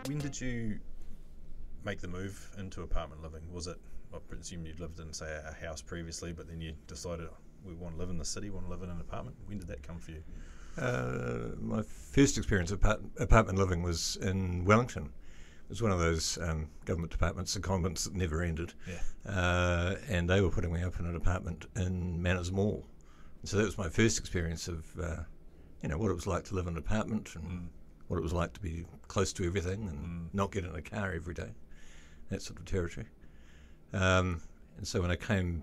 When did you make the move into apartment living? Was it, I presume you'd lived in, say, a house previously, but then you decided, we want to live in the city, want to live in an apartment? When did that come for you? My first experience of apartment living was in Wellington. It was one of those government departments, secondments that never ended. Yeah. And they were putting me up in an apartment in Manners Mall. So that was my first experience of, what it was like to live in an apartment and what it was like to be close to everything and not get in a car every day, that sort of territory. And so when I came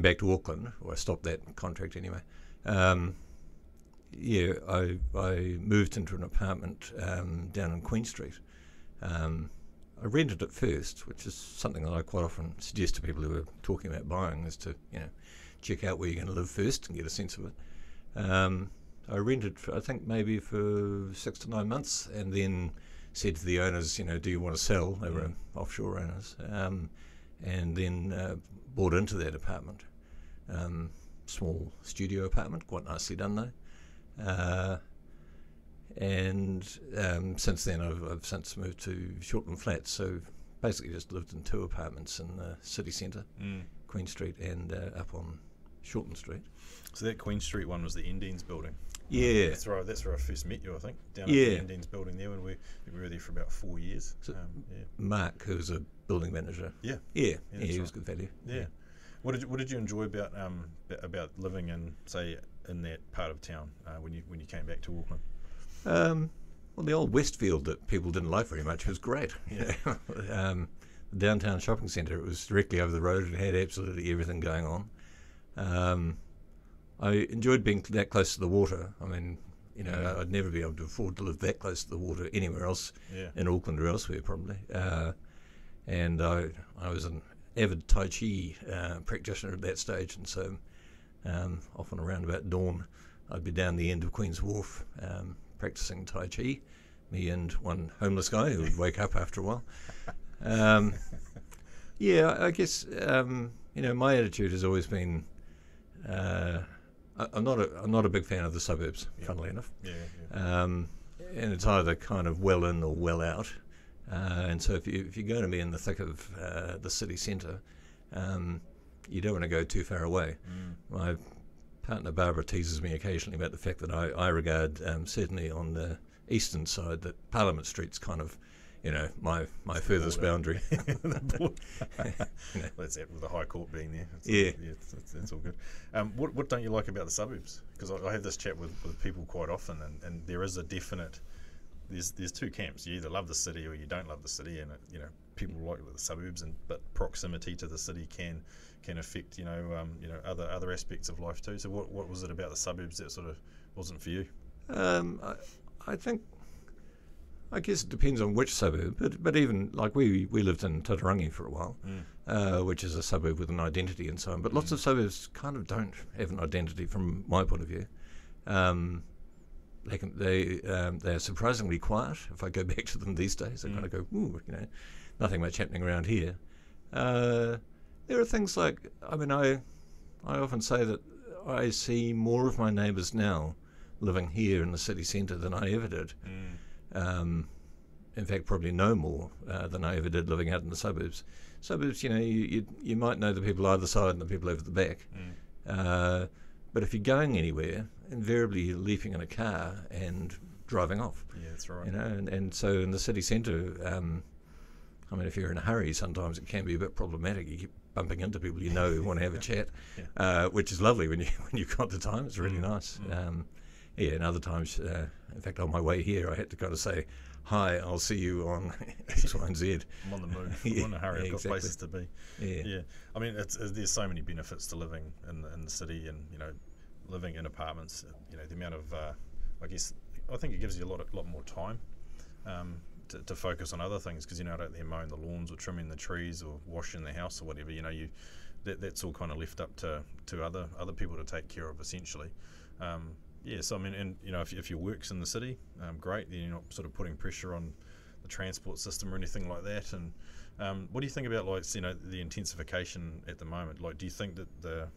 back to Auckland, or I stopped that contract anyway, I moved into an apartment down in Queen Street. I rented it first, which is something that I quite often suggest to people who are talking about buying, is to check out where you're going to live first and get a sense of it. I rented for, I think, maybe for 6 to 9 months, and then said to the owners, do you want to sell? They were offshore owners, and then bought into that apartment. Small studio apartment, quite nicely done though. And since then I've since moved to Shortland Flats, so basically just lived in 2 apartments in the city centre, Queen Street and up on Shortland Street. So that Queen Street one was the Endines building? Yeah. That's where I first met you, I think, down at the Endines building there, when we were there for about 4 years. So Mark, who was a building manager. Yeah, he was good value. Yeah. What did you enjoy about living in, say, in that part of town when you came back to Auckland? Well, the old Westfield that people didn't like very much was great. Yeah. The downtown shopping centre, it was directly over the road. It had absolutely everything going on. I enjoyed being that close to the water. I mean, I'd never be able to afford to live that close to the water anywhere else in Auckland or elsewhere, probably. And I was an avid Tai Chi practitioner at that stage, and so often around about dawn, I'd be down the end of Queen's Wharf practicing Tai Chi, me and one homeless guy who would wake up after a while. I guess my attitude has always been I'm not a big fan of the suburbs, funnily enough. And it's either kind of well in or well out. And so if you're going to be in the thick of the city centre, you don't want to go too far away. My partner Barbara teases me occasionally about the fact that I regard, certainly on the eastern side, that Parliament Street's kind of, my furthest boundary. That's it, with the High Court being there. That's all good. What don't you like about the suburbs? Because I have this chat with people quite often, and there is a definite... There's 2 camps. You either love the city or you don't love the city, and people like the suburbs, but proximity to the city can affect other aspects of life too. So what was it about the suburbs that sort of wasn't for you? I guess it depends on which suburb, but even like we lived in Tatarangi for a while, which is a suburb with an identity and so on. But lots of suburbs kind of don't have an identity from my point of view. They're surprisingly quiet. If I go back to them these days, I kind of go, ooh, nothing much happening around here. There are things like, I often say that I see more of my neighbours now living here in the city centre than I ever did. In fact, probably no more than I ever did living out in the suburbs. Suburbs, you might know the people either side and the people over the back. But if you're going anywhere, invariably you're leaping in a car and driving off. Yeah, that's right. And so in the city centre, if you're in a hurry, sometimes it can be a bit problematic. You keep bumping into people who want to have a chat, which is lovely when you've got the time. It's really nice. And other times, in fact, on my way here, I had to kind of say, hi, I'll see you on X, Y, and Z. I'm on the move. I'm in a hurry. I've got places to be. Yeah. There's so many benefits to living in the city, and living in apartments. The amount of I think it gives you a lot more time to focus on other things, because out there mowing the lawns or trimming the trees or washing the house or whatever. That's all kind of left up to other people to take care of, essentially. So if your work's in the city, great. Then you're not sort of putting pressure on the transport system or anything like that. And what do you think about, like, the intensification at the moment? Like, do you think that the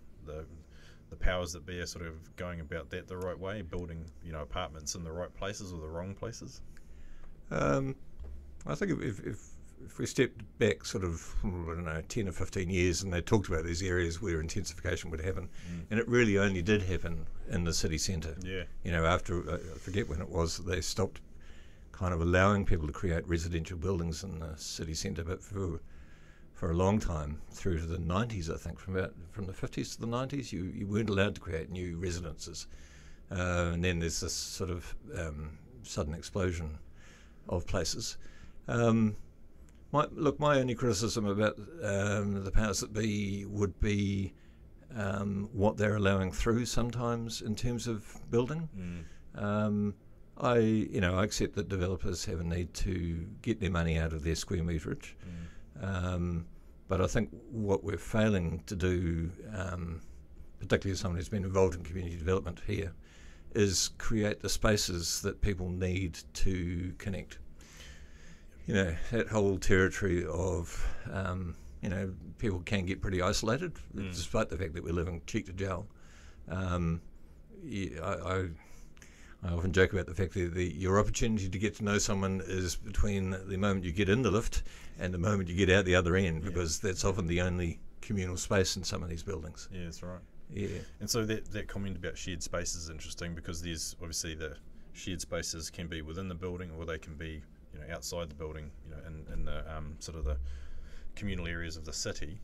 powers that be are sort of going about that the right way, building apartments in the right places or the wrong places? I think if we stepped back sort of, I don't know, 10 or 15 years, and they talked about these areas where intensification would happen, and it really only did happen in the city centre. Yeah. After, I forget when it was, they stopped kind of allowing people to create residential buildings in the city centre, but for a long time, through to the 90s, I think, from the 50s to the 90s, you weren't allowed to create new residences. And then there's this sort of sudden explosion of places. My only criticism about the powers that be would be what they're allowing through sometimes in terms of building. I accept that developers have a need to get their money out of their square meterage, but I think what we're failing to do, particularly as someone who's been involved in community development here, is create the spaces that people need to connect. That whole territory of, people can get pretty isolated, despite the fact that we're living cheek to jowl. I often joke about the fact that your opportunity to get to know someone is between the moment you get in the lift and the moment you get out the other end, because that's often the only communal space in some of these buildings. Yeah, that's right. Yeah. And so that comment about shared spaces is interesting, because there's obviously the shared spaces can be within the building, or they can be outside the building, in the sort of the communal areas of the city.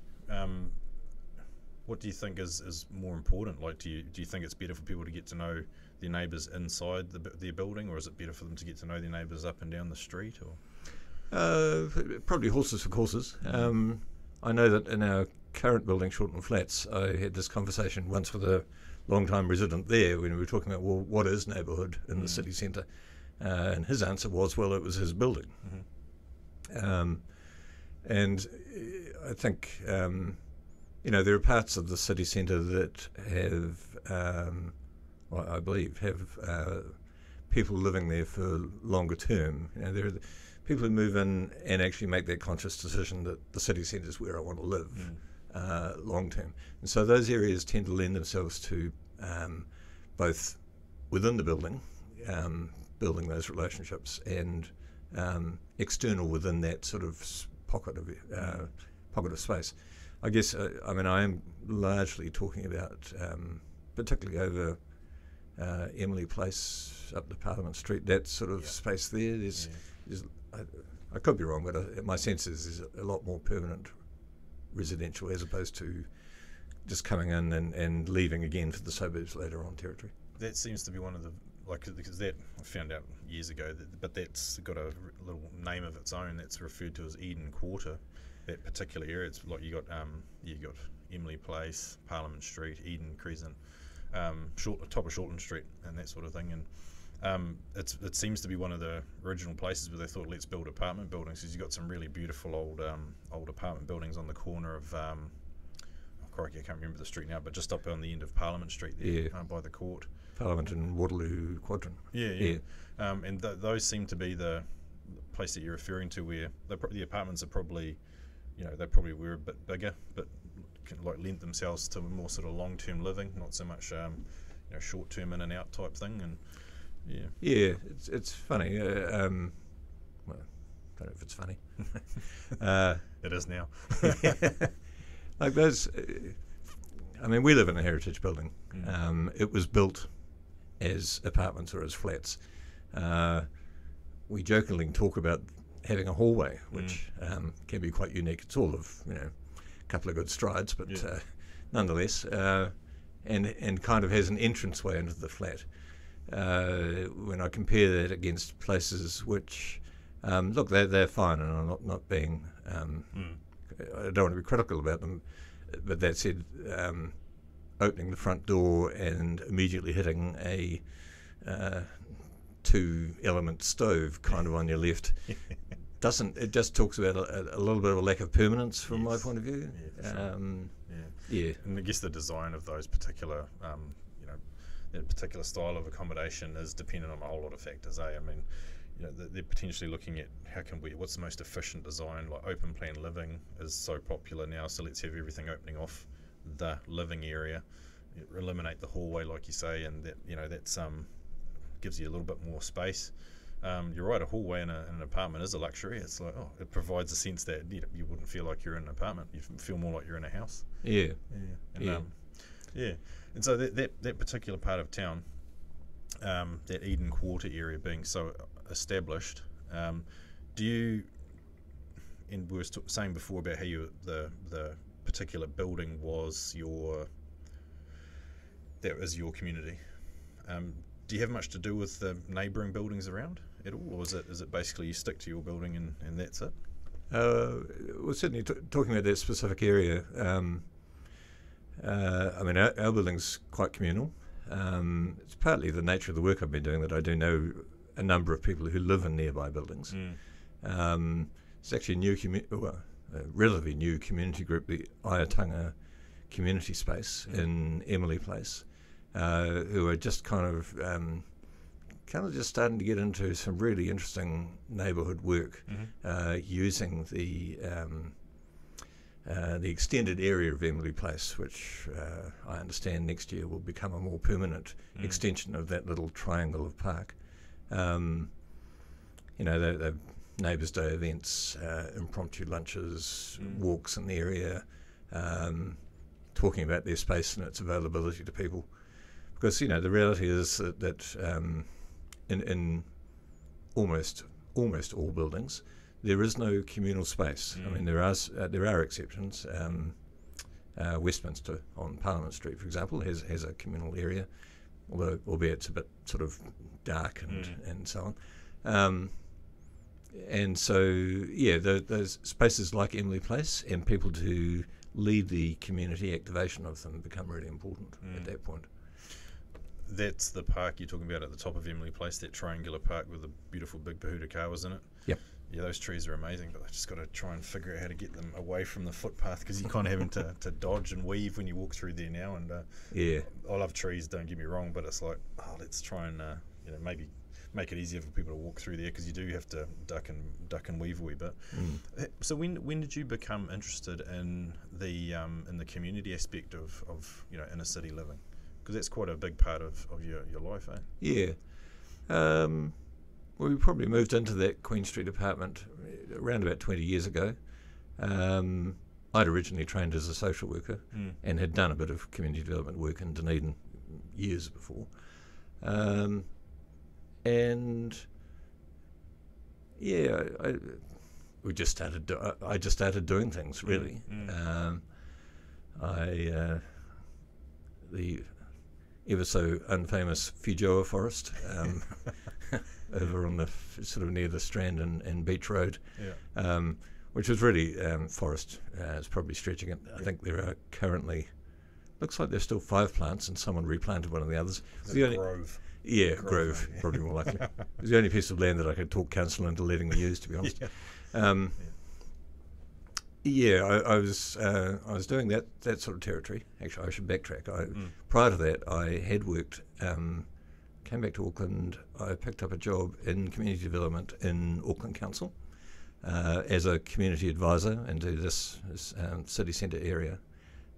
What do you think is more important? Like, do you think it's better for people to get to know their neighbours inside their building, or is it better for them to get to know their neighbours up and down the street? Or probably horses for courses. I know that in our current building, Shortland Flats, I had this conversation once with a long-time resident there when we were talking about, well, what is neighbourhood in the city centre? And his answer was, well, it was his building. And I think, there are parts of the city centre that have, I believe, have people living there for longer term. There are people who move in and actually make that conscious decision that the city centre is where I want to live long term. And so those areas tend to lend themselves to both within the building, building those relationships, and external within that sort of pocket of space. I guess I am largely talking about particularly over Emily Place up the Parliament Street, that sort of space there. There's I could be wrong, but my sense is there's a lot more permanent residential as opposed to just coming in and leaving again for the suburbs later on territory. That seems to be one of the, because that I found out years ago, but that's got a little name of its own. That's referred to as Eden Quarter. That particular area, it's like you got Emily Place, Parliament Street, Eden Crescent, top of Shortland Street, and that sort of thing. And it seems to be one of the original places where they thought, let's build apartment buildings, because you've got some really beautiful old apartment buildings on the corner of crikey, I can't remember the street now, but just up on the end of Parliament Street there, by the court. Parliament and Waterloo Quadrant. Yeah. And those seem to be the place that you're referring to, where the apartments are probably, they probably were a bit bigger, but can lend themselves to more sort of long-term living, not so much short-term in and out type thing. And it's funny. Well, I don't know if it's funny. It is now. Like those, we live in a heritage building. It was built as apartments or as flats. We jokingly talk about having a hallway, which can be quite unique. It's all of a couple of good strides, but nonetheless, and kind of has an entranceway into the flat. When I compare that against places which look, they're fine, and I'm not being. I don't want to be critical about them, but that said, opening the front door and immediately hitting a 2-element stove kind of on your left it just talks about a little bit of a lack of permanence from my point of view. And I guess the design of those particular that particular style of accommodation is dependent on a whole lot of factors. they're potentially looking at what's the most efficient design. Like open plan living is so popular now, so let's have everything opening off the living area, eliminate the hallway like you say, and that's gives you a little bit more space. You're right, a hallway in an apartment is a luxury. It's like, it provides a sense that you wouldn't feel like you're in an apartment. You feel more like you're in a house. Yeah. And so that particular part of town, that Eden Quarter area being so established, do you? And we were saying before about how the particular building was your community. Do you have much to do with the neighbouring buildings around at all, or is it basically you stick to your building and that's it? Well, certainly talking about that specific area, I mean, our building's quite communal. It's partly the nature of the work I've been doing that I do know a number of people who live in nearby buildings. It's actually a relatively new community group, the Aiatanga Community Space in Emily Place, who are just kind of just starting to get into some really interesting neighbourhood work, using the extended area of Emily Place, which I understand next year will become a more permanent extension of that little triangle of park. The Neighbours' Day events, impromptu lunches, walks in the area, talking about their space and its availability to people. Because, the reality is that in almost all buildings, there is no communal space. I mean, there are exceptions. Westminster on Parliament Street, for example, has a communal area, albeit it's a bit sort of dark and so on. And so, those spaces like Emily Place and people to lead the community activation of them become really important at that point. That's the park you're talking about at the top of Emily Place, that triangular park with the beautiful big Pahuta kawas in it. Yep. Yeah, those trees are amazing, but I just got to try and figure out how to get them away from the footpath, because you're kind of having to dodge and weave when you walk through there now. And I love trees, don't get me wrong, but it's like, let's try and maybe make it easier for people to walk through there, because you do have to duck and weave a wee bit. So when did you become interested in the community aspect of inner city living? Because that's quite a big part of your life, eh? Yeah. Well, we probably moved into that Queen Street apartment around about 20 years ago. I'd originally trained as a social worker and had done a bit of community development work in Dunedin years before. I just started doing things, really. The ever so unfamous Fijoa Forest over on the sort of near the Strand and Beach Road, which was really forest. It's probably stretching it. I think there are currently, looks like there's still 5 plants, and someone replanted one of the others. Grove. Yeah, Grove, probably more likely. It was the only piece of land that I could talk council into letting me use, to be honest. I was doing that sort of territory. Actually, I should backtrack. Prior to that, I had worked, came back to Auckland. I picked up a job in community development in Auckland Council as a community advisor into this city centre area,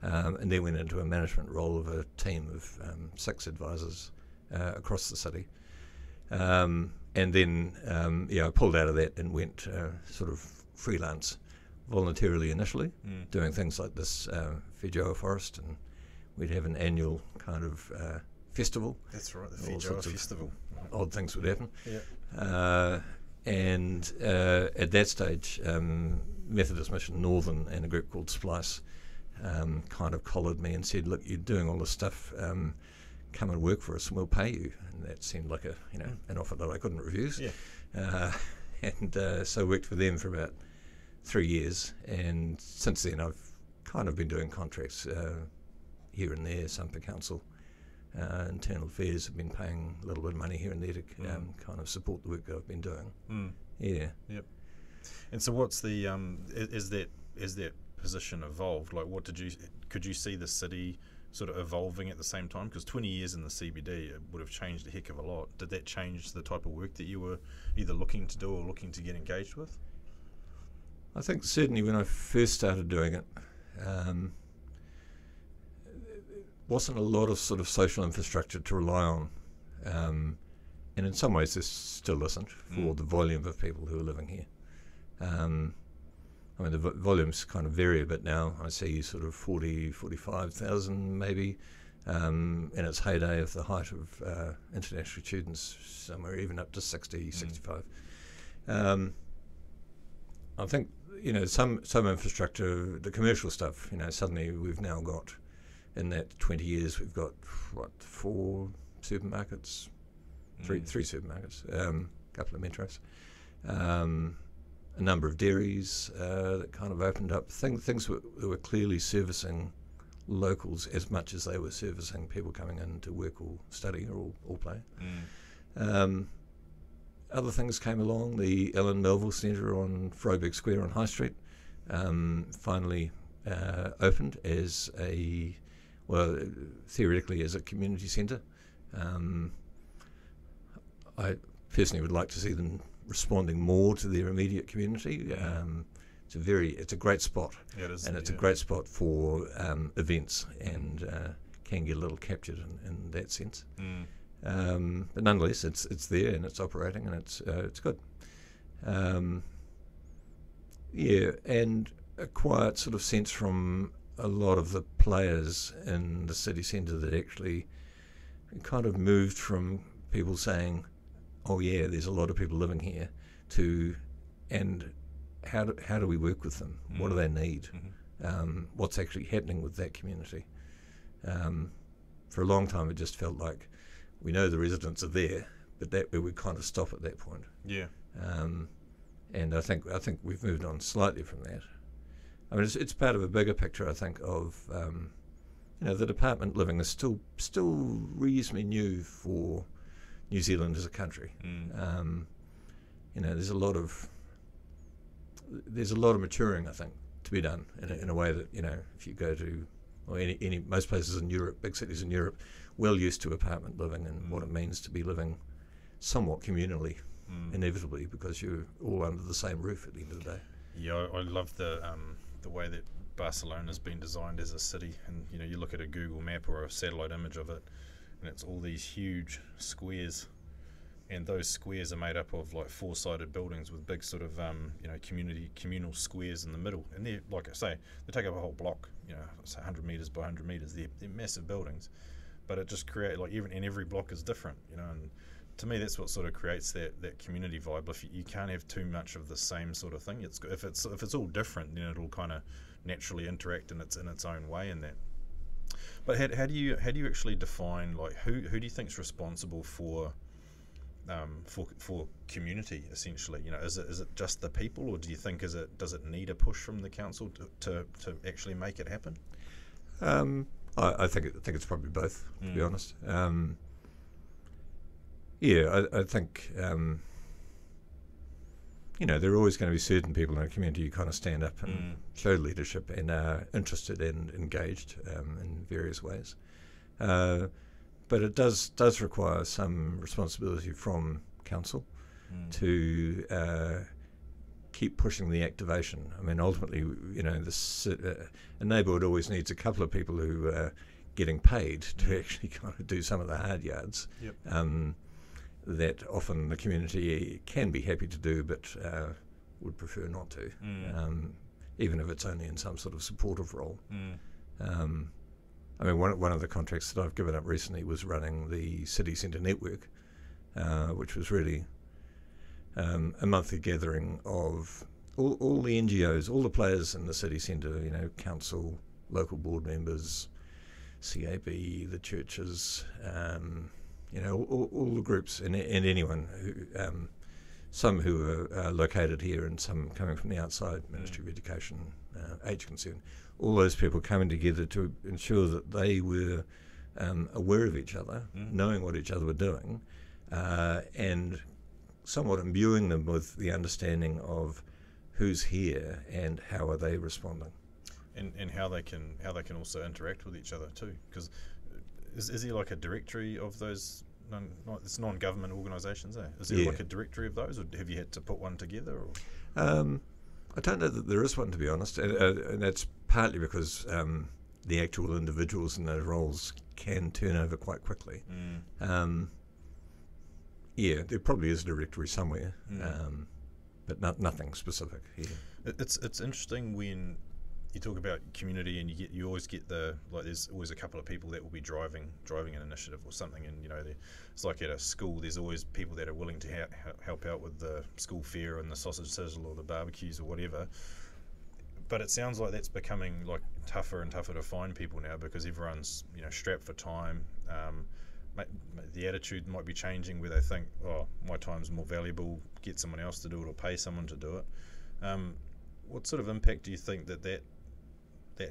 and then went into a management role of a team of 6 advisors across the city. And then I pulled out of that and went sort of freelance, voluntarily initially, doing things like this Fijoa Forest, and we'd have an annual kind of festival. That's right, the Fijoa Festival. Odd things would happen. And at that stage, Methodist Mission Northern and a group called Splice kind of collared me and said, "Look, you're doing all this stuff. Come and work for us, and we'll pay you." And that seemed like an offer that I couldn't refuse. So I worked for them for about 3 years, and since then I've kind of been doing contracts here and there, some for council. Internal affairs have been paying a little bit of money here and there to kind of support the work that I've been doing. Yep. And so what's the is that position evolved? Like, could you see the city sort of evolving at the same time? Because 20 years in the CBD, it would have changed a heck of a lot. Did that change the type of work that you were either looking to do or looking to get engaged with? I think certainly when I first started doing it, wasn't a lot of sort of social infrastructure to rely on. And in some ways there still isn't for the volume of people who are living here. I mean, the volumes kind of vary a bit now. I see sort of 40, 45,000 maybe in its heyday of the height of international students, somewhere even up to 60, 65. I think, some infrastructure, the commercial stuff, suddenly we've now got, in that 20 years, we've got, 4 supermarkets, three supermarkets, a couple of metros, a number of dairies that kind of opened up. Things that were clearly servicing locals as much as they were servicing people coming in to work or study or play. Other things came along. The Ellen Melville Centre on Froberg Square on High Street finally opened as theoretically as a community centre. I personally would like to see them responding more to their immediate community. It's a great spot, it's a great spot for events, and can get a little captured in that sense. But nonetheless, it's there and it's operating, and it's good. And a quiet sort of sense from a lot of the players in the city centre that actually kind of moved from people saying, oh yeah, there's a lot of people living here, to, and how do we work with them? What do they need? What's actually happening with that community? For a long time, it just felt like we know the residents are there, but that we would kind of stop at that point. Yeah. And I think we've moved on slightly from that. I mean, it's part of a bigger picture, I think, of the department living is still reasonably new for New Zealand as a country. There's a lot of maturing, I think, to be done in a way that, if you go to most places in Europe, big cities in Europe, well used to apartment living and what it means to be living somewhat communally, inevitably, because you're all under the same roof at the end of the day. Yeah, I love the way that Barcelona's been designed as a city, and you look at a Google map or a satellite image of it, and it's all these huge squares, and those squares are made up of like 4-sided buildings with big sort of communal squares in the middle, and they're, like I say, they take up a whole block, it's 100 metres by 100 metres. They're massive buildings, but it just creates and every block is different, and to me that's what sort of creates that community vibe. If you can't have too much of the same sort of thing, if it's all different, then it'll kind of naturally interact in its own way in that. But how do you actually define, like, who do you think's responsible for community, essentially? Is it just the people, or do you think does it need a push from the council to actually make it happen? I think it's probably both, to be honest. I think there are always going to be certain people in a community who kind of stand up and show leadership and are interested and engaged in various ways. But it does require some responsibility from council to keep pushing the activation. I mean, ultimately, a neighbourhood always needs a couple of people who are getting paid to actually kind of do some of the hard yards. That often the community can be happy to do, but would prefer not to, even if it's only in some sort of supportive role. I mean, one of the contracts that I've given up recently was running the City Centre Network, which was really a monthly gathering of all the NGOs, all the players in the city centre, council, local board members, CAB, the churches, all the groups and anyone who, some who are located here and some coming from the outside, Ministry of Education, Age Concern, all those people coming together to ensure that they were aware of each other, knowing what each other were doing, and somewhat imbuing them with the understanding of who's here and how are they responding. and how they can also interact with each other too. Because is there like a directory of those non-government organisations? Is there like a directory of those, or have you had to put one together? Or? I don't know that there is one, to be honest, and that's partly because the actual individuals in those roles can turn over quite quickly. There probably is a directory somewhere, but nothing specific here. It's interesting when you talk about community, and you always get there's always a couple of people that will be driving an initiative or something, and it's like at a school, there's always people that are willing to help out with the school fair and the sausage sizzle or the barbecues or whatever. But it sounds like that's becoming like tougher and tougher to find people now, because everyone's strapped for time. The attitude might be changing, where they think, oh, my time's more valuable, get someone else to do it or pay someone to do it. What sort of impact do you think that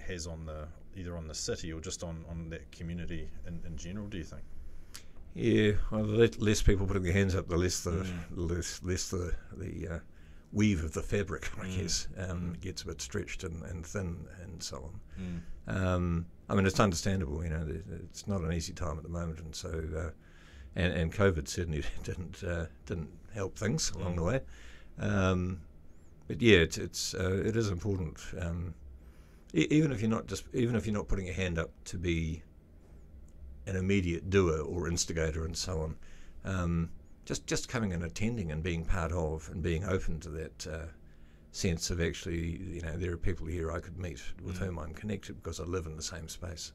has on either on the city or just on that community in general, do you think? Yeah, well, the less people putting their hands up, the less the weave of the fabric, I guess, gets a bit stretched and thin and so on. I mean, it's understandable, it's not an easy time at the moment, and so and COVID certainly didn't help things along the way. But yeah, it is important. Even if you're not putting your hand up to be an immediate doer or instigator and so on, just coming and attending and being part of and being open to that sense of actually, there are people here I could meet with whom I'm connected because I live in the same space.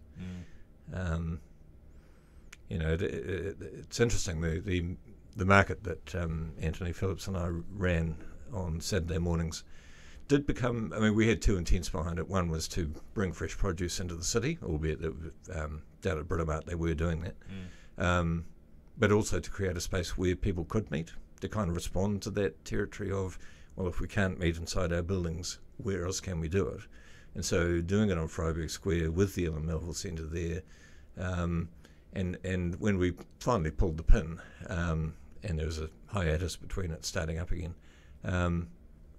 It's interesting, the market that Anthony Phillips and I ran on Saturday mornings did become, we had two intents behind it. One was to bring fresh produce into the city, albeit that down at Britomart they were doing that, but also to create a space where people could meet, to kind of respond to that territory of, well, if we can't meet inside our buildings, where else can we do it? And so doing it on Freiburg Square with the Ellen Melville Centre there, and when we finally pulled the pin, and there was a hiatus between it starting up again,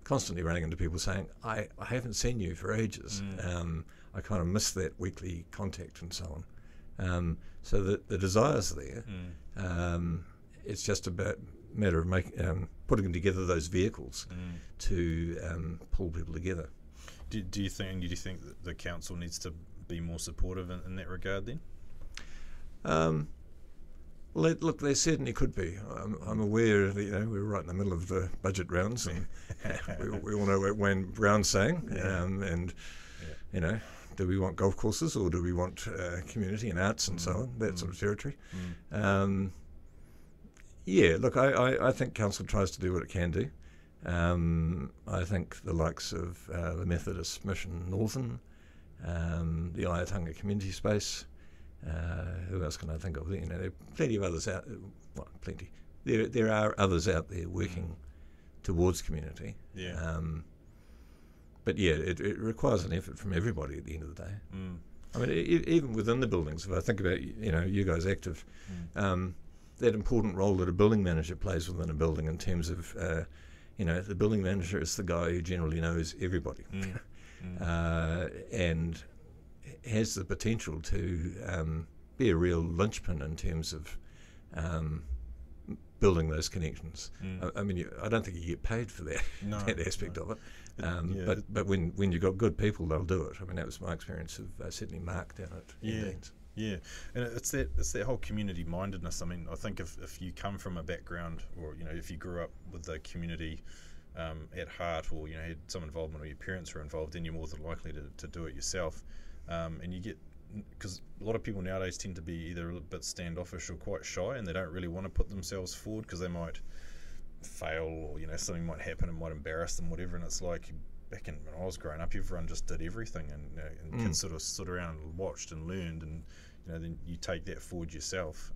constantly running into people saying, I haven't seen you for ages. I kind of miss that weekly contact and so on. So the desire's there. It's just a matter of putting together those vehicles to pull people together. Do you think that the council needs to be more supportive in that regard then? Well, look, they certainly could be. I'm aware that we're right in the middle of the budget rounds, and we all know what Wayne Brown's saying. Do we want golf courses or do we want community and arts and so on, that sort of territory? Look, I think council tries to do what it can do. I think the likes of the Methodist Mission Northern, the Ayatunga Community Space. Who else can I think of? There are plenty of others out. Well, plenty. There are others out there working towards community. But it requires an effort from everybody at the end of the day. Even within the buildings, if I think about you guys active, that important role that a building manager plays within a building in terms of the building manager is the guy who generally knows everybody, and has the potential to be a real linchpin in terms of building those connections. I don't think you get paid for that, that aspect of it. But when you've got good people, they'll do it. That was my experience of certainly Mark down at Deans. Yeah, and it's that whole community mindedness. I think if you come from a background, or if you grew up with the community at heart, or had some involvement, or your parents were involved, then you're more than likely to do it yourself. And you get, because a lot of people nowadays tend to be either a bit standoffish or quite shy, and they don't really want to put themselves forward because they might fail, or something might happen and might embarrass them, whatever. And it's like back when I was growing up, everyone just did everything, and kids sort of stood around and watched and learned, and then you take that forward yourself.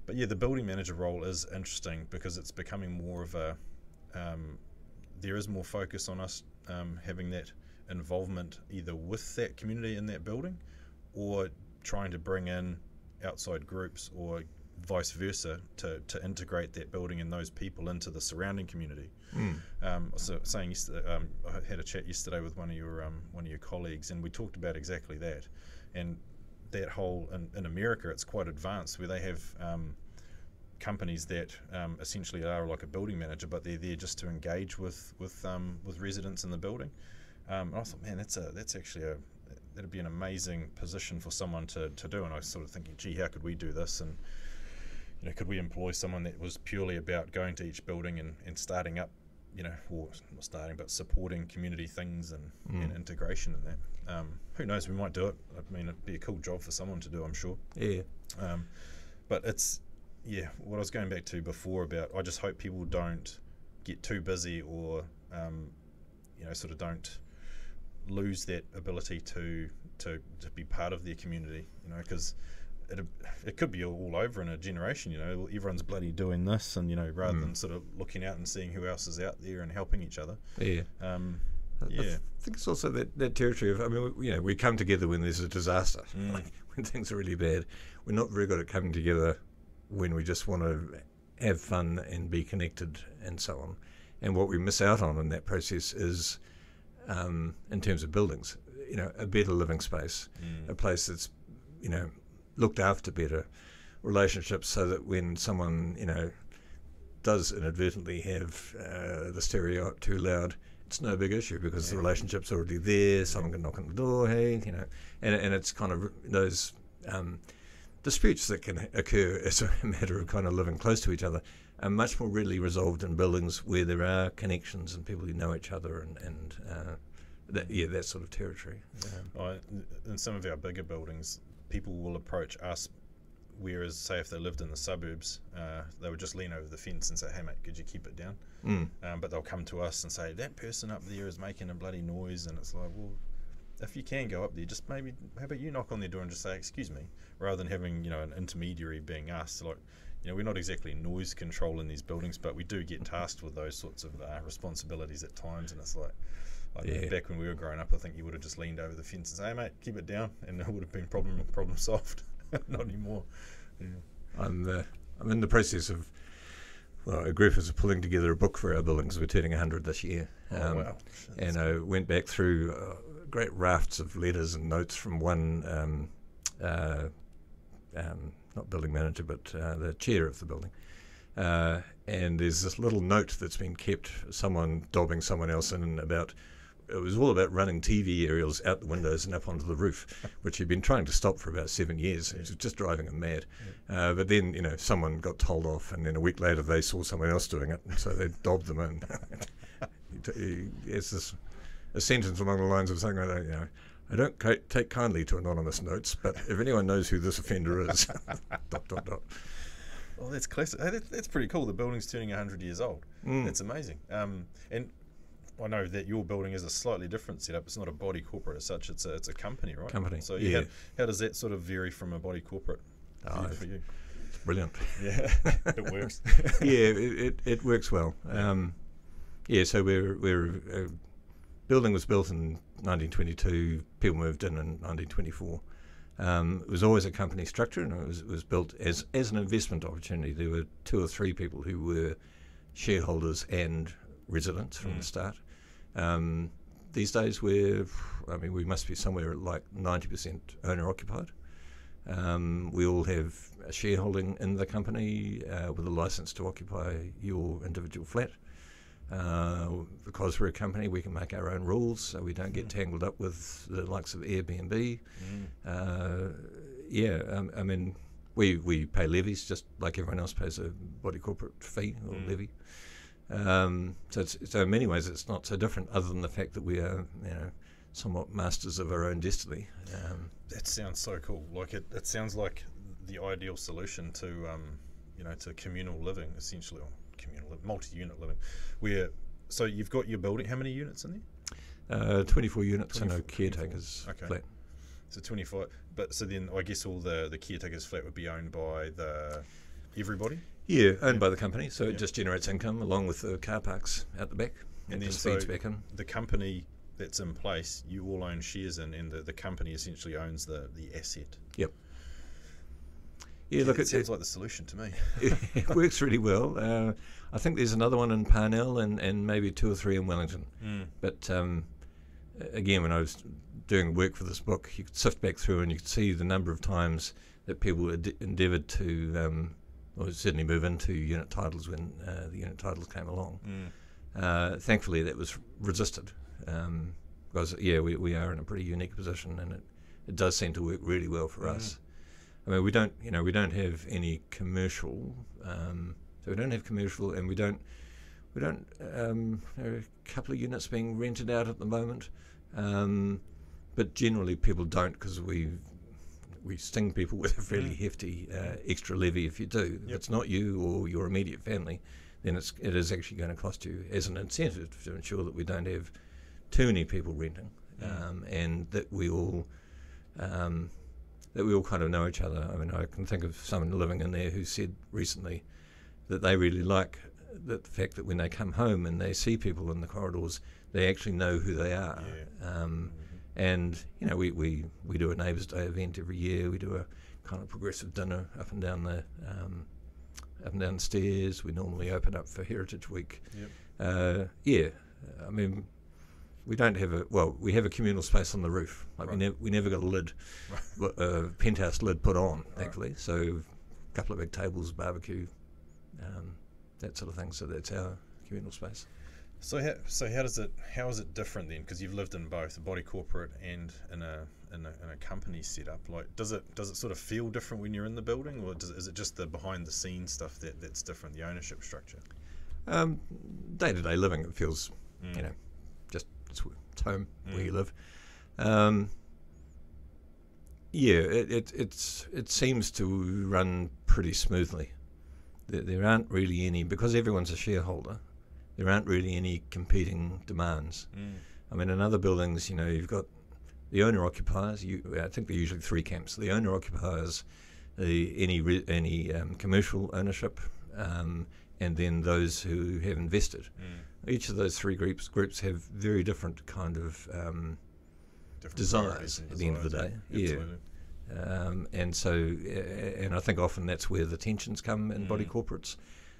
But the building manager role is interesting because it's becoming more of a there is more focus on us having that involvement either with that community in that building, or trying to bring in outside groups, or vice versa, to integrate that building and those people into the surrounding community. So saying yesterday, I had a chat yesterday with one of your colleagues, and we talked about exactly that. And that whole in America, it's quite advanced, where they have companies that essentially are like a building manager, but they're there just to engage with residents in the building. And I thought, man, that's actually that'd be an amazing position for someone to do. And I was sort of thinking, gee, how could we do this? And could we employ someone that was purely about going to each building and starting up, or not starting, but supporting community things and integration in that. Who knows, we might do it. I mean, it'd be a cool job for someone to do, I'm sure. Yeah. But it's, what I was going back to before about, I just hope people don't get too busy or, sort of don't lose that ability to be part of their community, because it could be all over in a generation. Everyone's bloody doing this, and rather than sort of looking out and seeing who else is out there and helping each other. I think it's also that territory of, I mean, we come together when there's a disaster, like when things are really bad. We're not very good at coming together when we just want to have fun and be connected and so on. And what we miss out on in that process is, in terms of buildings, a better living space, a place that's, looked after better, relationships, so that when someone, does inadvertently have the stereo up too loud, it's no big issue because the relationship's already there. Someone can knock on the door, hey, and it's kind of those disputes that can occur as a matter of kind of living close to each other are much more readily resolved in buildings where there are connections and people who know each other and that sort of territory. In some of our bigger buildings, people will approach us, whereas say if they lived in the suburbs, they would just lean over the fence and say, hey mate, could you keep it down? But they'll come to us and say, that person up there is making a bloody noise, and it's like, well, if you can go up there, just maybe, how about you knock on their door and just say, excuse me, rather than having an intermediary being us. Like, we're not exactly noise control in these buildings, but we do get tasked with those sorts of responsibilities at times, and it's like, back when we were growing up, I think you would have just leaned over the fence and say, hey mate, keep it down, and it would have been problem solved. Not anymore. I'm in the process of, a group is pulling together a book for our buildings. We're turning 100 this year. Wow. And I went back through great rafts of letters and notes from one, not building manager, but the chair of the building. And there's this little note that's been kept, someone dobbing someone else in about, it was all about running TV aerials out the windows and up onto the roof, which he'd been trying to stop for about 7 years. It was just driving him mad. But then, someone got told off, and then a week later they saw someone else doing it, and so they dobbed them in. It's a sentence along the lines of something like that, I don't take kindly to anonymous notes, but if anyone knows who this offender is, ... Well, that's classic. That's pretty cool. The building's turning 100 years old. That's amazing. And I know that your building is a slightly different setup. It's not a body corporate as such. It's a company, right? Company. So yeah. How does that sort of vary from a body corporate for you? It's brilliant. Yeah, it works. It works well. So we're building was built in 1922. People moved in 1924. It was always a company structure, and it was built as an investment opportunity. There were 2 or 3 people who were shareholders and residents from the start. These days we must be somewhere like 90% owner occupied. We all have a shareholding in the company with a license to occupy your individual flat. Because we're a company, we can make our own rules, so we don't get tangled up with the likes of Airbnb. We pay levies just like everyone else pays a body corporate fee or levy. So in many ways it's not so different, other than the fact that we are somewhat masters of our own destiny. That sounds so cool. Like it sounds like the ideal solution to to communal living, essentially, or multi-unit living. So you've got your building. How many units in there? 24 units and a caretaker's flat. So 25. But so then I guess all the caretaker's flat would be owned by everybody? Yeah, owned by the company. So it just generates income along with the car parks out the back. And then just feeds back in. The company that's in place, you all own shares in, and the company essentially owns the asset. Yep. Yeah, look, it sounds like the solution to me. It works really well. I think there's another one in Parnell and maybe 2 or 3 in Wellington. But again, when I was doing work for this book, you could sift back through and you could see the number of times that people endeavoured to, or certainly move into unit titles when the unit titles came along. Thankfully, that was resisted because, we are in a pretty unique position, and it does seem to work really well for us. I mean, we don't have any commercial, so we don't have commercial, and we don't. There are a couple of units being rented out at the moment, but generally people don't, because we sting people with a fairly hefty extra levy if you do. If it's not you or your immediate family, then it is actually going to cost you as an incentive to ensure that we don't have too many people renting, and that we all kind of know each other. I mean, I can think of someone living in there who said recently that they really like the fact that when they come home and they see people in the corridors, they actually know who they are. And we do a Neighbours Day event every year. We do a kind of progressive dinner up and down the stairs. We normally open up for Heritage Week. I mean, we don't have we have a communal space on the roof. Like we never got a lid, a penthouse lid put on, thankfully. So a couple of big tables, barbecue, that sort of thing. So that's our communal space. So how is it different then? Because you've lived in both a body corporate and in a company setup. Like, does it sort of feel different when you're in the building, or is it just the behind the scenes stuff that's different? The ownership structure. Day to day living, it feels just it's home where you live. It seems to run pretty smoothly. There aren't really any, because everyone's a shareholder. There aren't really any competing demands. I mean, in other buildings, you've got the owner-occupiers. I think they're usually 3 camps. The owner-occupiers, any commercial ownership, and then those who have invested. Each of those 3 groups have very different kind of desires at the end of the day. And I think often that's where the tensions come in body corporates.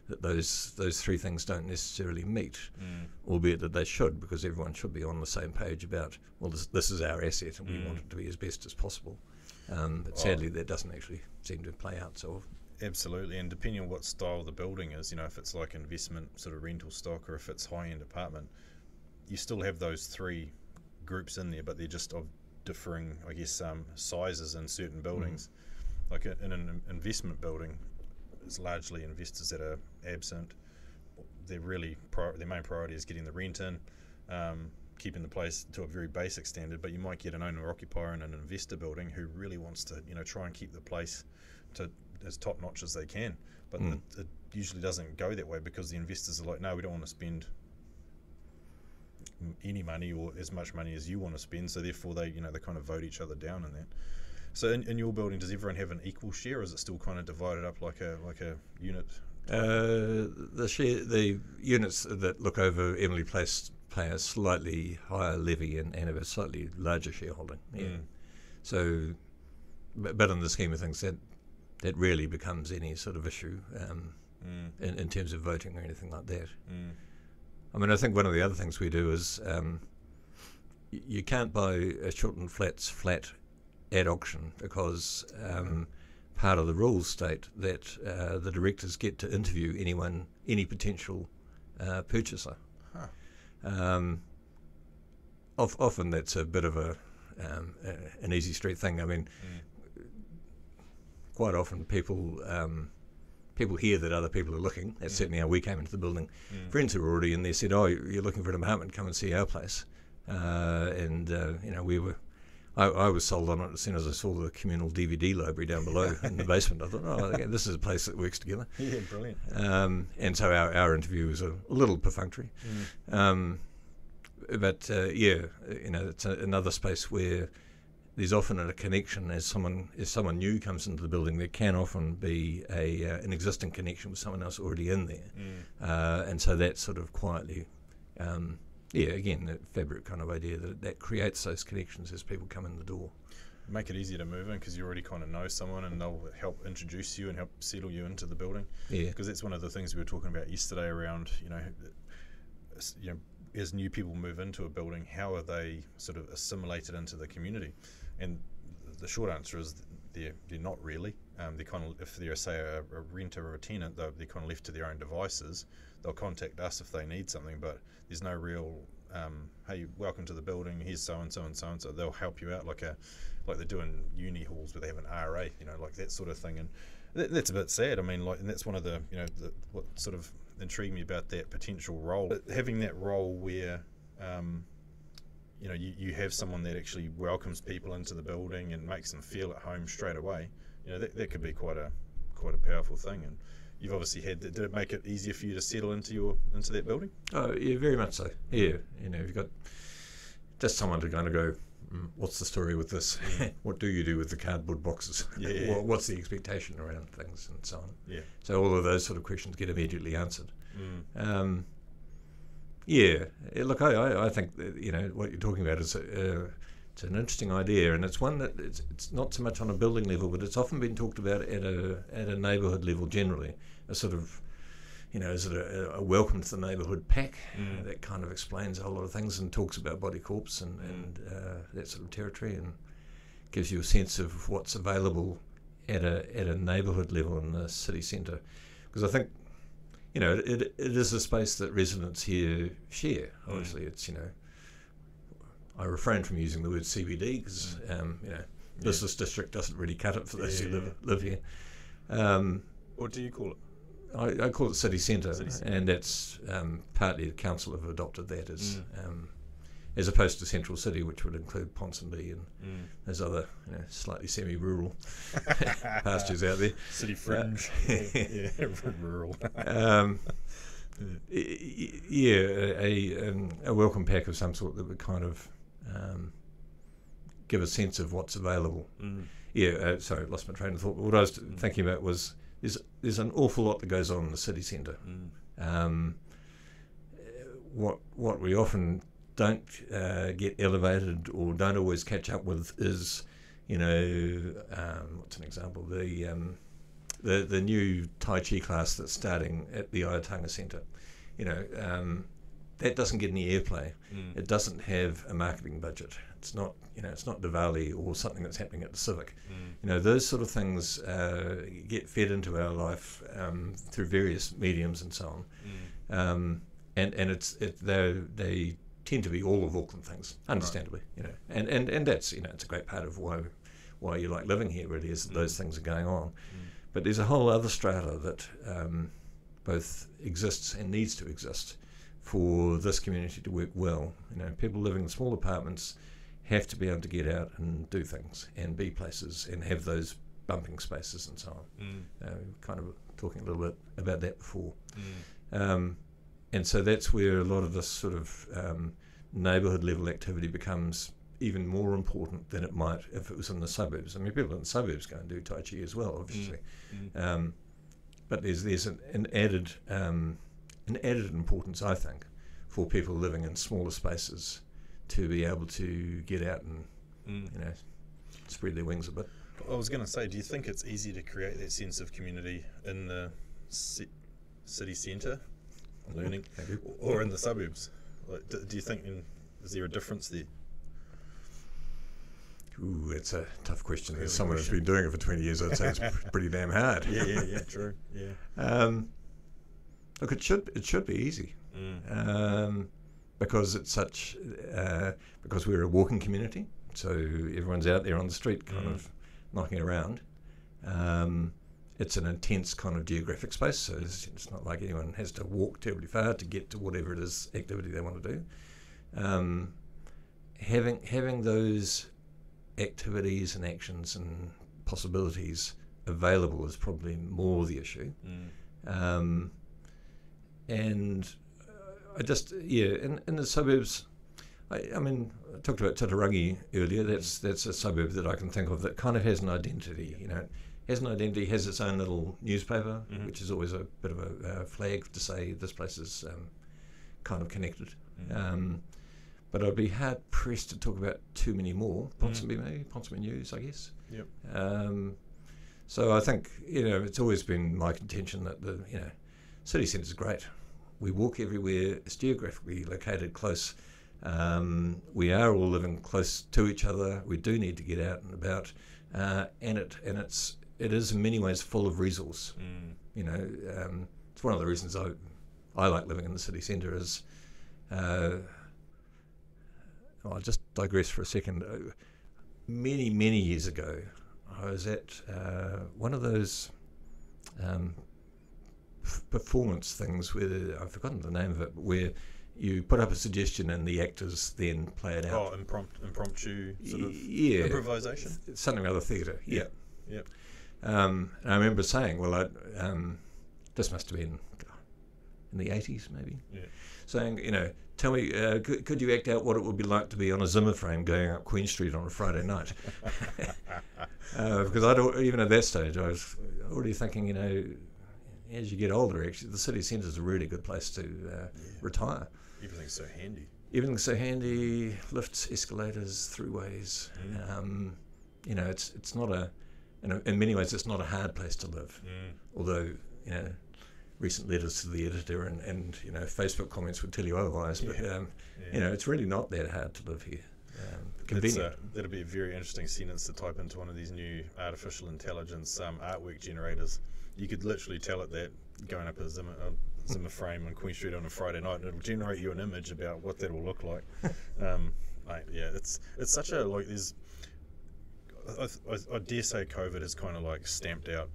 That those 3 things don't necessarily meet, albeit that they should, because everyone should be on the same page about, well, this is our asset and we want it to be as best as possible. But sadly, that doesn't actually seem to play out so often. Absolutely, and depending on what style the building is, if it's like investment sort of rental stock or if it's high-end apartment, you still have those 3 groups in there, but they're just of differing, I guess, sizes in certain buildings. Like in an investment building, it's largely investors that are absent. They're really their main priority is getting the rent in, keeping the place to a very basic standard. But you might get an owner-occupier in an investor building who really wants to, try and keep the place to as top notch as they can. But it usually doesn't go that way, because the investors are like, no, we don't want to spend any money or as much money as you want to spend. So therefore, they kind of vote each other down in that. So in your building, does everyone have an equal share, or is it still kind of divided up like a unit? The units that look over Emily Place pay a slightly higher levy and have a slightly larger shareholding. So, but in the scheme of things, that rarely becomes any sort of issue in terms of voting or anything like that. I mean, I think one of the other things we do is you can't buy a Chiltern Flats flat at auction, because part of the rules state that the directors get to interview any potential purchaser. Often that's a bit of an easy street thing. I mean, quite often people hear that other people are looking. That's certainly how we came into the building. Friends who were already in there said, "Oh, you're looking for an apartment? Come and see our place." We were. I was sold on it as soon as I saw the communal DVD library down below in the basement. I thought, okay, this is a place that works together. Yeah, brilliant. And so our interview was a little perfunctory. But it's another space where there's often a connection. As someone new comes into the building, there can often be an existing connection with someone else already in there. And so that sort of quietly... again, that fabric kind of idea that creates those connections as people come in the door. make it easier to move in because you already kind of know someone, and they'll help introduce you and help settle you into the building. Yeah. Because that's one of the things we were talking about yesterday around, as new people move into a building, how are they sort of assimilated into the community? And the short answer is they're not really. They kind of, if they're, say, a renter or a tenant, they're kind of left to their own devices. They'll contact us if they need something, but there's no real, hey, welcome to the building, here's so-and-so and so-and-so. They'll help you out like they do in uni halls where they have an RA, like that sort of thing. And that's a bit sad. I mean, and that's one of the, what sort of intrigued me about that potential role. Having that role where, you have someone that actually welcomes people into the building and makes them feel at home straight away. That could be quite a powerful thing. And you've obviously had that. Did it make it easier for you to settle into that building? Oh yeah, very much so. Yeah, you've got just someone to kind of go, what's the story with this? What do you do with the cardboard boxes? Yeah. What's the expectation around things and so on? Yeah. So all of those sort of questions get immediately answered. Yeah. Look, I think that, what you're talking about is it's an interesting idea, and it's one that it's not so much on a building level, but it's often been talked about at a neighbourhood level generally. A sort of, is it a welcome to the neighbourhood pack that kind of explains a whole lot of things and talks about body corps and that sort of territory, and gives you a sense of what's available at a neighbourhood level in the city centre. Because I think, it is a space that residents here share. Obviously, it's, I refrain from using the word CBD because, business district doesn't really cut it for those who live here. What do you call it? I call it city centre, and that's partly the council have adopted that as opposed to central city, which would include Ponsonby and those other slightly semi-rural pastures out there. City fringe, rural. A welcome pack of some sort that would kind of give a sense of what's available. Sorry, I lost my train of thought. But what I was thinking about was there's an awful lot that goes on in the city centre. What we often don't get elevated or don't always catch up with is, what's an example? The new Tai Chi class that's starting at the Iotanga Centre. That doesn't get any airplay. It doesn't have a marketing budget. It's not, it's not Diwali or something that's happening at the Civic. Those sort of things get fed into our life through various mediums and so on. And they tend to be all of Auckland things, understandably. And that's, it's a great part of why you like living here. Really, is that those things are going on. But there's a whole other strata that both exists and needs to exist for this community to work well. People living in small apartments have to be able to get out and do things and be places and have those bumping spaces and so on. Kind of talking a little bit about that before. And so that's where a lot of this sort of neighbourhood level activity becomes even more important than it might if it was in the suburbs. I mean, people in the suburbs go and do Tai Chi as well, obviously. But there's an added importance, I think, for people living in smaller spaces to be able to get out and spread their wings a bit. I was going to say, do you think it's easy to create that sense of community in the city centre, learning, or in the suburbs? Like, do you think, is there a difference there? Ooh, it's a tough question. As someone who's been doing it for 20 years, I'd say it's pretty damn hard. Yeah, true. Yeah. Look, it should be easy, because it's such because we're a walking community, so everyone's out there on the street, kind of knocking around. It's an intense kind of geographic space, so it's not like anyone has to walk terribly far to get to whatever it is activity they want to do. Having those activities and actions and possibilities available is probably more the issue. And I just, in the suburbs, I mean, I talked about Tatarangi earlier. That's a suburb that I can think of that kind of has an identity. Has an identity, has its own little newspaper, which is always a bit of a flag to say this place is kind of connected. but I'd be hard pressed to talk about too many more. Ponsonby maybe, Ponsonby News, I guess. Yep. So I think, it's always been my contention that the city centre is great. We walk everywhere. It's geographically located close. We are all living close to each other. We do need to get out and about, and it is in many ways full of resource. It's one of the reasons I like living in the city centre. Is I'll just digress for a second. Many years ago, I was at one of those performance things where I've forgotten the name of it, where you put up a suggestion and the actors then play it out. Oh, impromptu sort of improvisation? Something other theatre, yeah. Yep. And I remember saying, well, this must have been in the 80s maybe, saying, tell me, could you act out what it would be like to be on a Zimmer frame going up Queen Street on a Friday night? Because even at that stage, I was already thinking, as you get older, actually, the city centre is a really good place to retire. Everything's so handy. Everything's so handy. Lifts, escalators, throughways. It's not in many ways, it's not a hard place to live. Although, recent letters to the editor and Facebook comments would tell you otherwise. But it's really not that hard to live here. Convenient. That'll be a very interesting sentence to type into one of these new artificial intelligence artwork generators. You could literally tell it that going up a Zimmer frame on Queen Street on a Friday night, and it'll generate you an image about what that will look like. It's such a there's. I dare say COVID has kind of stamped out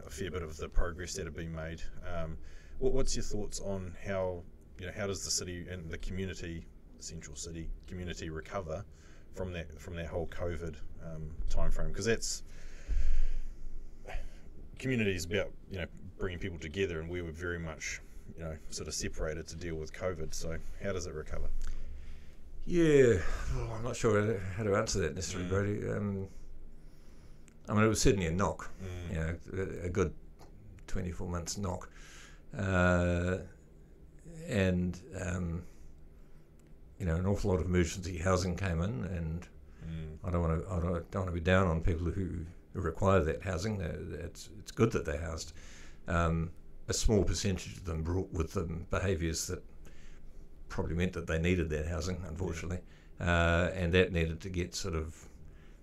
a fair bit of the progress that had been made. What's your thoughts on how does the city and the community, the central city community, recover from that whole COVID time frame? Because that's community is about bringing people together, and we were very much sort of separated to deal with COVID. So how does it recover? I'm not sure how to answer that necessarily, Brody. It was certainly a knock, a good 24 months knock, and an awful lot of emergency housing came in, and I don't want to be down on people who require that housing. It's good that they're housed. A small percentage of them brought with them behaviours that probably meant that they needed that housing, unfortunately, and that needed to get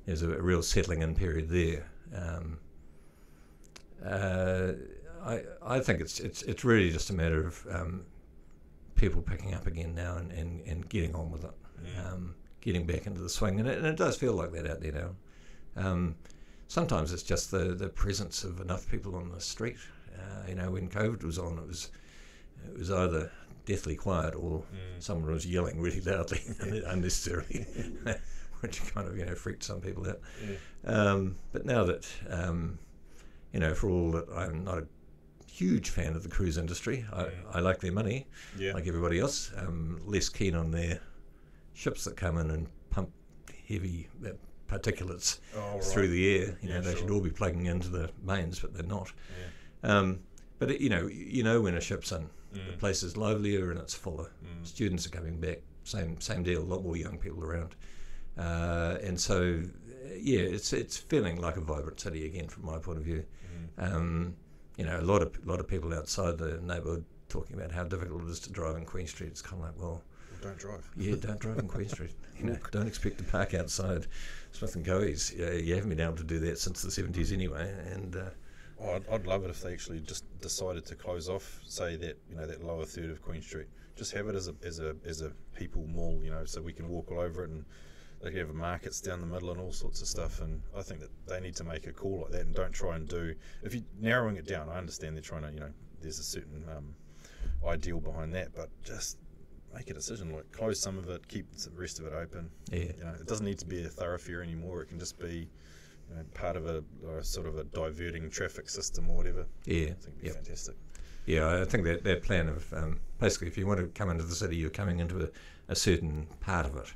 there's a real settling in period there. I think it's really just a matter of people picking up again now and getting on with it, getting back into the swing, and it does feel like that out there now. Sometimes it's just the presence of enough people on the street. When COVID was on, it was either deathly quiet or someone was yelling really loudly unnecessarily. Which kind of freaked some people out. But now that for all that I'm not a huge fan of the cruise industry, I like their money, like everybody else. I'm less keen on their ships that come in and pump heavy particulates through the air. They should all be plugging into the mains, but they're not. But when a ship's in, the place is livelier and it's fuller. Students are coming back. Same deal. A lot more young people around. And so, it's feeling like a vibrant city again from my point of view. A lot of people outside the neighbourhood talking about how difficult it is to drive in Queen Street. It's kind of like, well, don't drive. Don't drive in Queen Street. Don't expect to park outside Smith and Coe's. You haven't been able to do that since the 70s anyway. And I'd love it if they actually just decided to close off, say that that lower third of Queen Street. Just have it as a people mall, so we can walk all over it, and they have markets down the middle and all sorts of stuff. And I think that they need to make a call like that, and don't try and do. If you're narrowing it down, I understand they're trying to, there's a certain ideal behind that, but just make a decision, close some of it, keep the rest of it open. It doesn't need to be a thoroughfare anymore. It can just be part of a sort of a diverting traffic system or whatever. I think it'd be fantastic. I think that plan of basically, if you want to come into the city, you're coming into a certain part of it.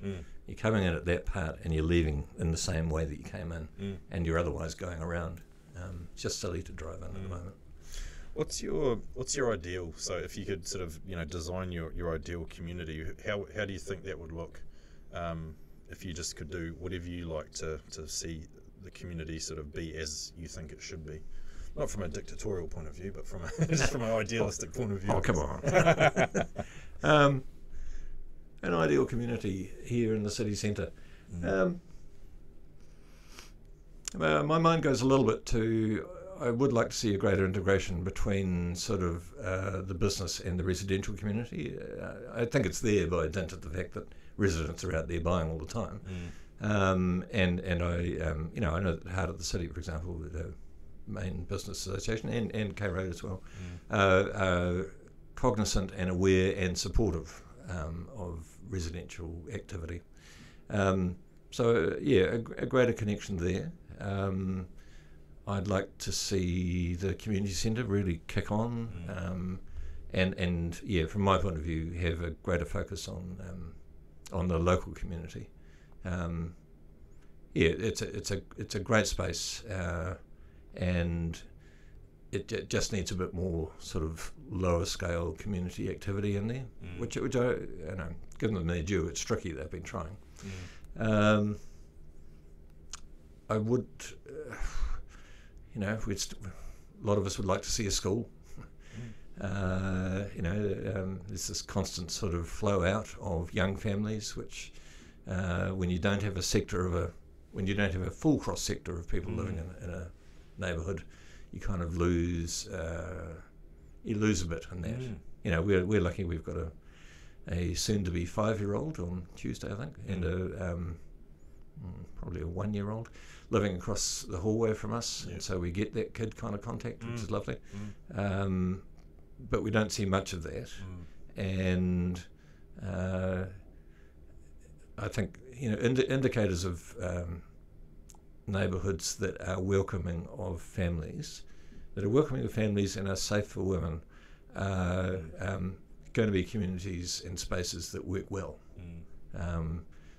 You're coming in at that part and you're leaving in the same way that you came in, and you're otherwise going around. It's just silly to drive in at the moment. What's your ideal? So if you could sort of design your ideal community, how do you think that would look? if you just could do whatever you like to see the community sort of be as you think it should be. Not from a dictatorial point of view, but from just from an idealistic point of view. Oh, come on. An ideal community here in the city centre. My mind goes a little bit to, I would like to see a greater integration between sort of the business and the residential community. I think it's there by dint of the fact that residents are out there buying all the time. And I know that Heart of the City, for example, the main business association, and K Road as well, are cognizant and aware and supportive of residential activity. So a greater connection there. I'd like to see the community centre really kick on, and from my point of view, have a greater focus on the local community. It's a great space, and it just needs a bit more sort of lower scale community activity in there, which I, given them their due, it's tricky. They've been trying. I would, a lot of us would like to see a school. There's this constant sort of flow out of young families, which when you don't have a full cross sector of people living in a neighbourhood, you kind of lose a bit in that. We're lucky we've got a soon to be 5-year-old on Tuesday, I think, and probably a 1-year-old living across the hallway from us, and so we get that kid kind of contact, which is lovely. But we don't see much of that, and I think indicators of neighbourhoods that are welcoming of families, and are safe for women, are going to be communities and spaces that work well.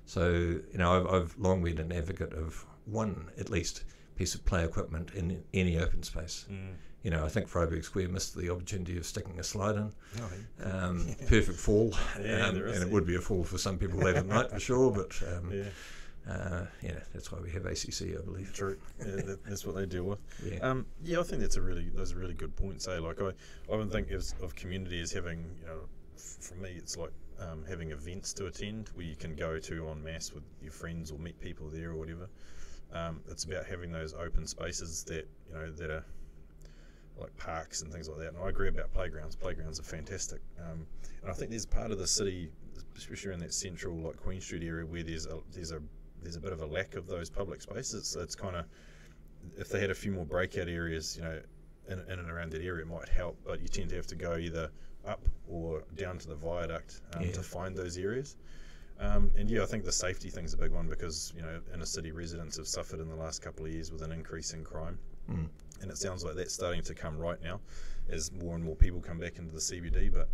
So I've long been an advocate of one, at least, piece of play equipment in any open space. I think Freiburg Square missed the opportunity of sticking a slide in. Perfect fall, and it would be a fall for some people late at night for sure, but that's why we have ACC, I believe. True. That's what they deal with. I think those are really good points. Like I often think of community as having, for me, it's like having events to attend where you can go to en masse with your friends or meet people there or whatever. It's about having those open spaces that that are like parks and things like that. And I agree about playgrounds. Playgrounds are fantastic. And I think there's part of the city, especially in that central like Queen Street area, where there's a bit of a lack of those public spaces. So it's kind of, if they had a few more breakout areas, in and around that area, it might help. But you tend to have to go either up or down to the viaduct to find those areas. I think the safety thing's a big one, because inner city residents have suffered in the last couple of years with an increase in crime, and it sounds like that's starting to come right now as more and more people come back into the CBD. But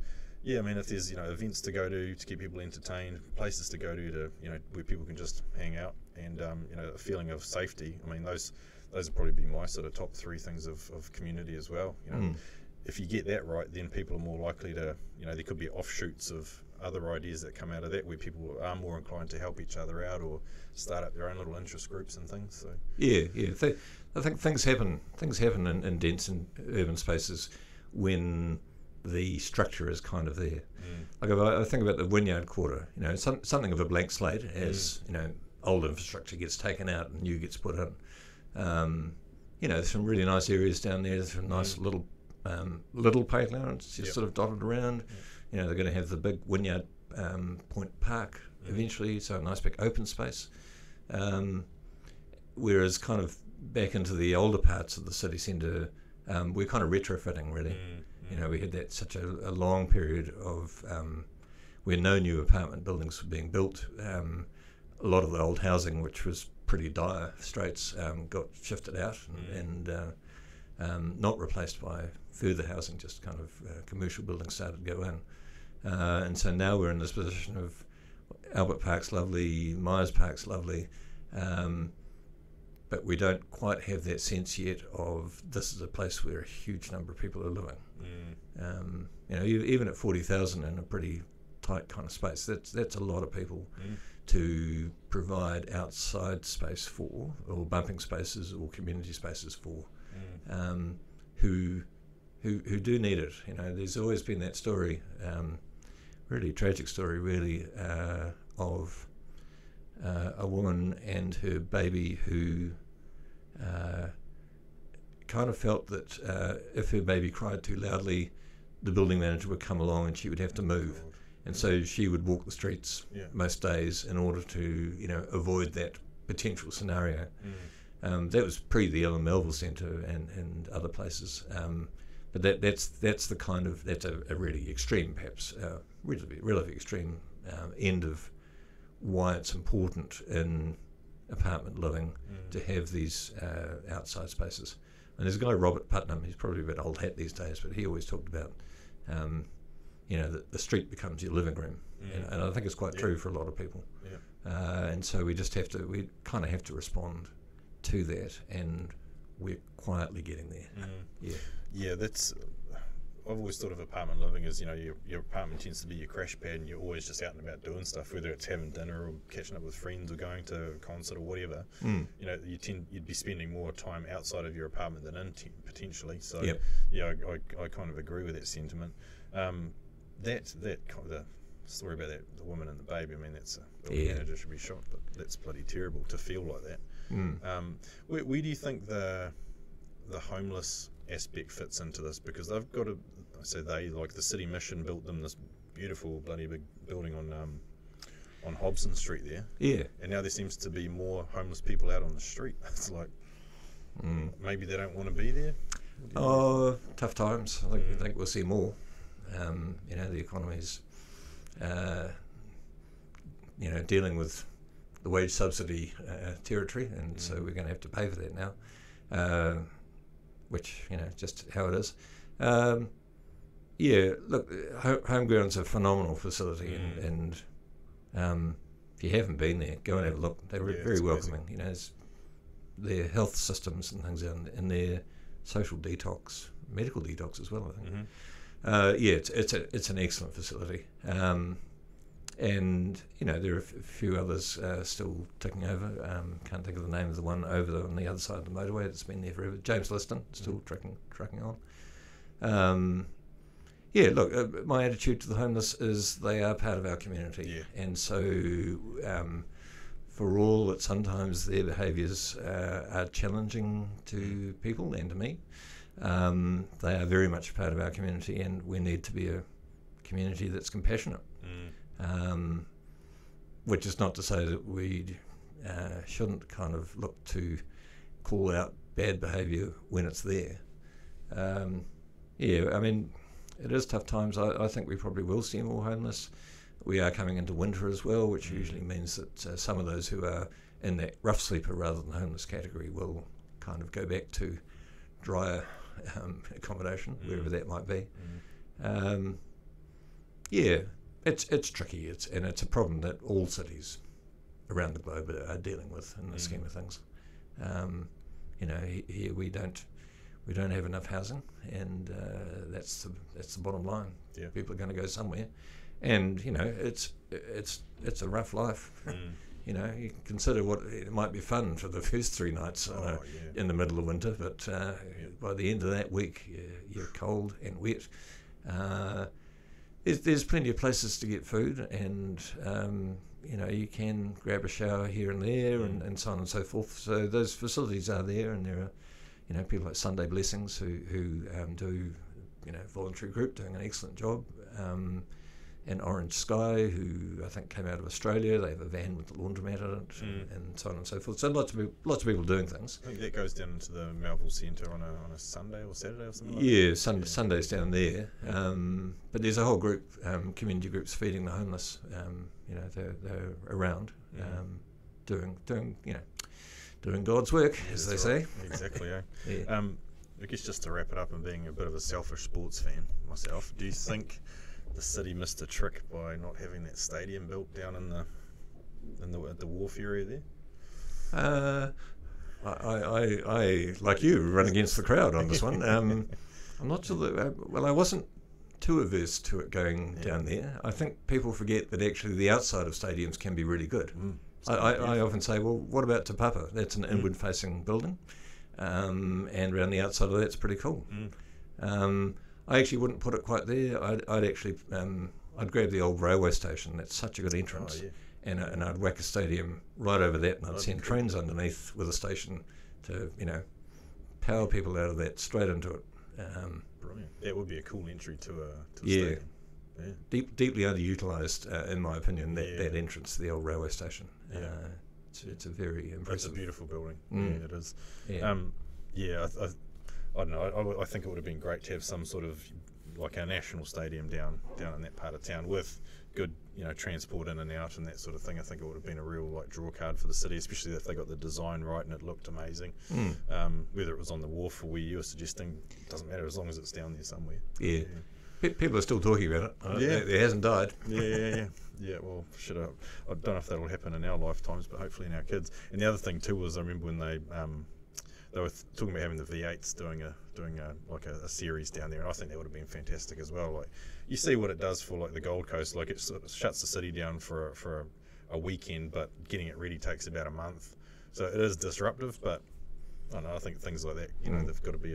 if there's events to go to keep people entertained, places to go to where people can just hang out, and a feeling of safety. Those would probably be my sort of top 3 things of community as well. If you get that right, then people are more likely to, there could be offshoots of other ideas that come out of that, where people are more inclined to help each other out or start up their own little interest groups and things. So I think things happen in dense and urban spaces when the structure is kind of there. Like I think about the Wynyard Quarter, something of a blank slate as old infrastructure gets taken out and new gets put in. There's some really nice areas down there. There's some nice little playgrounds just sort of dotted around. They're going to have the big Wynyard Point Park eventually, so a nice big open space. Whereas kind of back into the older parts of the city centre, we're kind of retrofitting really. We had that such a long period of where no new apartment buildings were being built. A lot of the old housing, which was pretty dire straits, got shifted out and not replaced by further housing, just kind of commercial buildings started to go in. And so now we're in this position of Albert Park's lovely, Myers Park's lovely, but we don't quite have that sense yet of this is a place where a huge number of people are living. Even at 40,000 in a pretty tight kind of space, that's a lot of people to provide outside space for, or bumping spaces or community spaces for, who do need it. You know, there's always been that story, really tragic story, really, of a woman and her baby who kind of felt that if her baby cried too loudly, the building manager would come along and she would have to move. And so she would walk the streets most days in order to, you know, avoid that potential scenario. That was pre the Ellen Melville Centre and other places. But that's the kind of, that's a really extreme, perhaps relatively extreme end of why it's important in apartment living to have these outside spaces. And there's a guy, Robert Putnam, he's probably a bit old hat these days, but he always talked about you know, the street becomes your living room, and I think it's quite true for a lot of people. And so we kind of have to respond to that, and we're quietly getting there. Yeah, that's. I've always thought of apartment living as, you know, your apartment tends to be your crash pad, and you're always just out and about doing stuff, whether it's having dinner or catching up with friends or going to a concert or whatever. You know, you'd be spending more time outside of your apartment than in potentially. So yeah, I kind of agree with that sentiment. That the story about the woman and the baby, I mean, that's the manager should be shot, but that's bloody terrible to feel like that. Where do you think the homeless aspect fits into this? Because they've got like the City Mission built them this beautiful bloody big building on Hobson Street there. And now there seems to be more homeless people out on the street. It's like maybe they don't want to be there. Oh, tough times. I think we'll see more. You know, the economy's you know, dealing with the wage subsidy territory, and so we're going to have to pay for that now, which, you know, just how it is. Yeah, look, Homeground's a phenomenal facility, and if you haven't been there, go and have a look. They're very welcoming. You know, their health systems and things, and their social detox, medical detox as well, I think. It's an excellent facility, and you know, there are a few others still ticking over. Can't think of the name of the one on the other side of the motorway that's been there forever. James Liston still trucking on. Look, my attitude to the homeless is they are part of our community, and so for all that sometimes their behaviours are challenging to people and to me, they are very much a part of our community, and we need to be a community that's compassionate. Which is not to say that we shouldn't kind of look to call out bad behaviour when it's there. I mean, it is tough times. I think we probably will see more homeless. We are coming into winter as well, which usually means that some of those who are in that rough sleeper rather than homeless category will kind of go back to drier accommodation, wherever that might be. It's tricky. It's a problem that all cities around the globe are dealing with in the scheme of things. You know, here we don't have enough housing, and that's the bottom line. People are going to go somewhere, and you know, it's a rough life. You know, you can consider what it might be fun for the first 3 nights in the middle of winter, but by the end of that week, you're cold and wet. There's plenty of places to get food, and you know, you can grab a shower here and there, and so on and so forth. So those facilities are there, and there are, you know, people like Sunday Blessings who do, you know, voluntary group doing an excellent job. And Orange Sky, who I think came out of Australia, they have a van with the laundromat in it, and so on and so forth. So lots of people doing things. I think that goes down to the Melville Centre on a Sunday or Saturday or something. Sunday's down there. But there's a whole group, community groups feeding the homeless. You know, they're around, doing God's work, as they say. Exactly. I guess just to wrap it up, and being a bit of a selfish sports fan myself, do you think the city missed a trick by not having that stadium built down in the wharf area there? I like you run against the crowd on this one. I'm not sure that. Well, I wasn't too averse to it going down there. I think people forget that actually the outside of stadiums can be really good. I often say, well, what about Te Papa? That's an inward-facing building, and around the outside of that's pretty cool. I actually wouldn't put it quite there. I'd actually I'd grab the old railway station. That's such a good entrance, and I'd whack a stadium right over that, and I'd send trains underneath with a station to power people out of that straight into it. Brilliant. That would be a cool entry to a stadium. Yeah. Deeply underutilised, in my opinion, that entrance to the old railway station. It's a very impressive. It's a beautiful building. Yeah, it is. I don't know. I think it would have been great to have some sort of like a national stadium down in that part of town with good transport in and out and that sort of thing. I think it would have been a real draw card for the city, especially if they got the design right and it looked amazing. Whether it was on the wharf or where you were suggesting, it doesn't matter as long as it's down there somewhere. People are still talking about it. It hasn't died. Well, I don't know if that'll happen in our lifetimes, but hopefully in our kids. And the other thing too was I remember when they were talking about having the V8s doing a series down there, and I think that would have been fantastic as well. Like, you see what it does for the Gold Coast. Like, it sort of shuts the city down for a weekend, but getting it ready takes about a month. So it is disruptive, but I don't know. I think things like that, they've got to be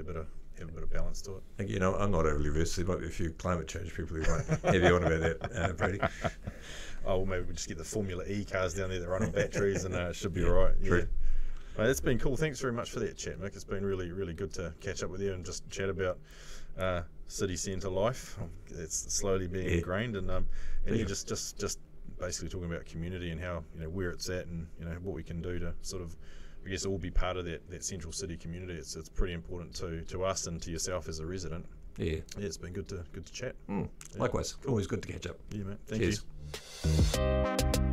have a bit of balance to it. I'm not overly versed. There might be a few climate change people who might have you on about that, Brady. Well, maybe we just get the Formula E cars down there that run on batteries, and it should be all right. True. Well, it's been cool. Thanks very much for that chat, Mick. It's been really, really good to catch up with you and just chat about city centre life. It's slowly being ingrained, and you're just basically talking about community and how where it's at, and what we can do to sort of, I guess, all be part of that central city community. It's pretty important to us and to yourself as a resident. Yeah, it's been good to chat. Likewise, always good to catch up. Yeah, mate. Thank you.